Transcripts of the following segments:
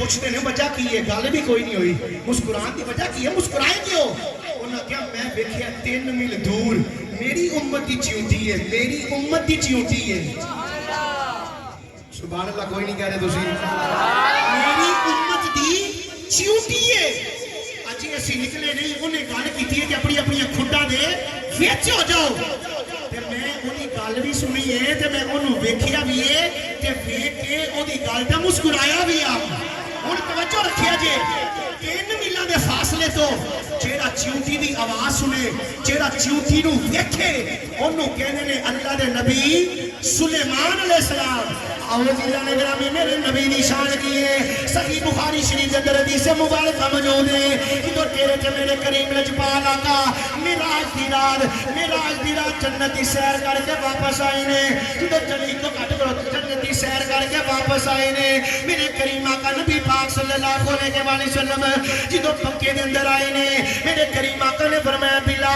پوچھتے ہیں وجہ کی ہے، گل بھی کوئی نہیں ہوئی، مسکران کی وجہ کی ہے، مسکرائے کیوں؟ انہاں کیا میں دیکھیا 3 میل دور میری امت دی چیونٹی ہے، میری امت دی چیونٹی ہے، سبحان اللہ کوئی نہیں کہہ رہے تسی، میری امت دی چیونٹی ہے۔ اجی اسی نکلے نہیں، انہیں گل کیتی ہے کہ اپنی اپنی کھڈاں دے وچ ہو جاؤ، تے میں انہی گل بھی سنی ہے تے میں انہوں ویکھیا بھی ہے تے ویکھ کے اودی گل تے مسکرایا بھی آ۔ ہن توجہ رکھیا جے 3 میلاں دے فاصلے تو جیڑا چیونٹی دی آواز سنے، جیڑا چیونٹی نو ویکھے، انہوں کہنے نے اللہ دے نبی سلیمان علیہ السلام۔ اعوذ باللہ نے گرامی میرے نبی نشان کیے، صحیح بخاری شریف کے اندر حدیث مبارکہ موجود ہے کہ تو تیرے تے میرے کریم لجپال آقا معراج دی رات جنت دی سیر کر کے واپس آئے نے، جدو جنت کو کٹ کرو جنت دی سیر کر کے واپس آئے نے، میرے کریم آقا نبی پاک صلی اللہ علیہ وسلم جدو پکے دے اندر آئے نے، میرے کریم آقا نے فرمایا بلال،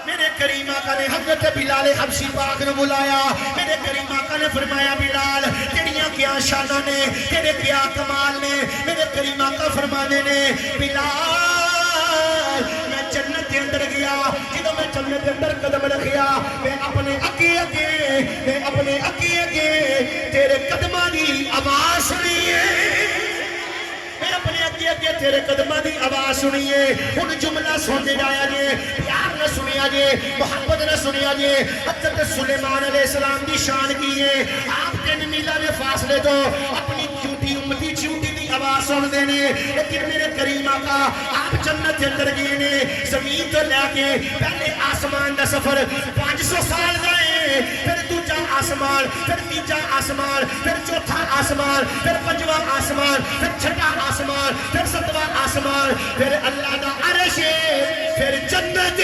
میرے کریم آقا نے حضرت بلال حبشی پاک نے بلایا، میرے کریم آقا نے فرمایا بلال تیریاں کیا شانہ نے، تیرے کیا کمال نے، میرے کریم آقا فرمانے نے بلال میں جنت کے اندر گیا، جدو میں جنت کے اندر قدم رکھیا، میں اپنے اگے تیرے قدمہ دی آواز سنیے، میں اپنے اگے تیرے قدمہ دی آواز سنیے، ان جملہ سننے جایا جے، پیار نہ سنیا جے، محبت نہ سنیا جے، حضرت سلیمان علیہ السلام دی شان کیے، آپ 3 میلہ میں فاصلے تو اپنی چونٹی امتی چونٹی دی آواز سن دینے، لیکن میرے کریم آقا آپ جنت کے اندر گئے نے، زمین تو لے کے پہلے آسمان دا سفر 500 سال گئے، پھر دوجا آسمان، پھر تیجا آسمان، پھر چوتھا آسمان، پھر 5واں آسمان، پھر 6واں آسمان، پھر 7واں آسمان، پھر اللہ دا عرش، پھر جنت،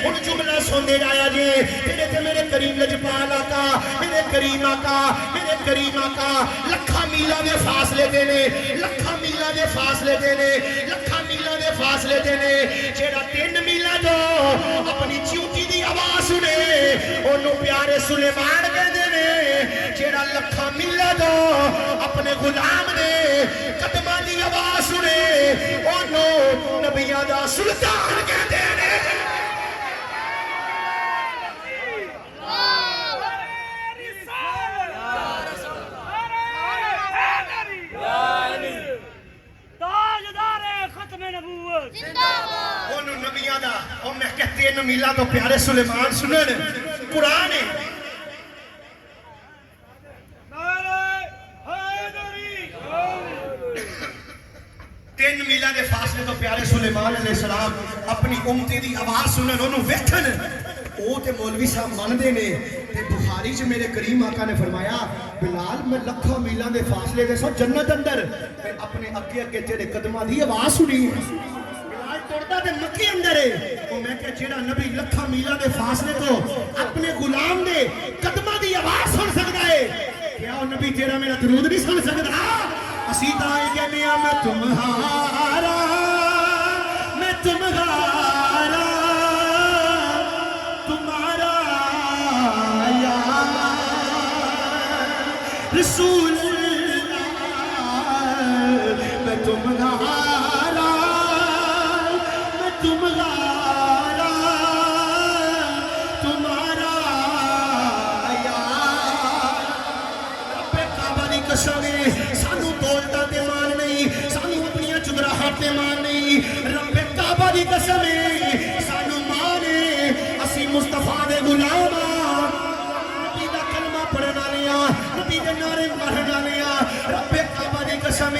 ان جملہ سوندے جایا جے، تیرے تے میرے کریم لجپال آقا، میرے کریم آقا لکھا میلہ دے فاصلے دینے، لکھا میلہ دے فاصلے دینے، لکھا میلہ دے فاصلے دینے، جیڑا 3 میلہ جو اپنی چیونٹی دی آواز سنے، انہوں پیارے سلیمان کہہ دینے، جیڑا لکھا میلہ جو اپنے غلام نے قدمہ دی آواز سنے، انہوں نبیہ دا سلطان کہہ دینے۔ انہوں نبیہ دا اور میں کہتے ہیں میلہ تو پیارے سلیمان سنن قرآن ہے، تین میلہ دے فاصلے تو پیارے سلیمان علیہ السلام اپنی امتی دی آواز سنن، انہوں ویکھن، او تے مولوی صاحب ماندے نے، تے بخاری سے میرے کریم آقا نے فرمایا بلال میں لکھا میلہ دے فاصلے دے سو جنت اندر، میں اپنے اگے تیرے قدمہ دی آواز سنی، بلال توڑتا تے مکی اندر ہے، وہ میں کہ جیڑا نبی لکھا میلہ دے فاصلے تو اپنے غلام دے قدمہ دی آواز سن سکتا ہے، کیا وہ نبی تیرا میرا درود نہیں سن سکتا؟ اسیدہ آئے کہنے میں تمہارا تمہارا یا رسول اللہ، میں تمہارا یا رب کعبہ دی قسم سانو دولتاں تے مان نہیں، سانو اپنیاں چدراہاں تے مان نہیں، رب کعبہ دی قسم سانو مانے، اسی مصطفیٰ دے غلام، نبی دا کلمہ پڑھنا لیا، نبی دے نعرے پڑھنا لیا، رب کعبہ دی قسم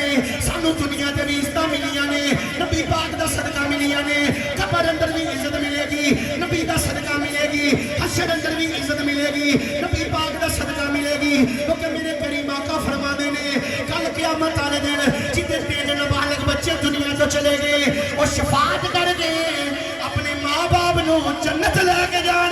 سانو دنیا تے بھی عزت ملیاں نے، نبی پاک دا صدقہ ملیاں نے، قبر اندر بھی عزت ملے گی، نبی دا صدقہ ملے گی، حشر اندر بھی عزت ملے گی، نبی پاک دا صدقہ ملے گی، کیونکہ میرے کریم آقا فرما دینے کل قیامت والے دن جتنے 3 نابالغ بچے دنیا تو چلے گئے اور شفاعت کر کے اپنے ماں باپ نو جنت لے کے جان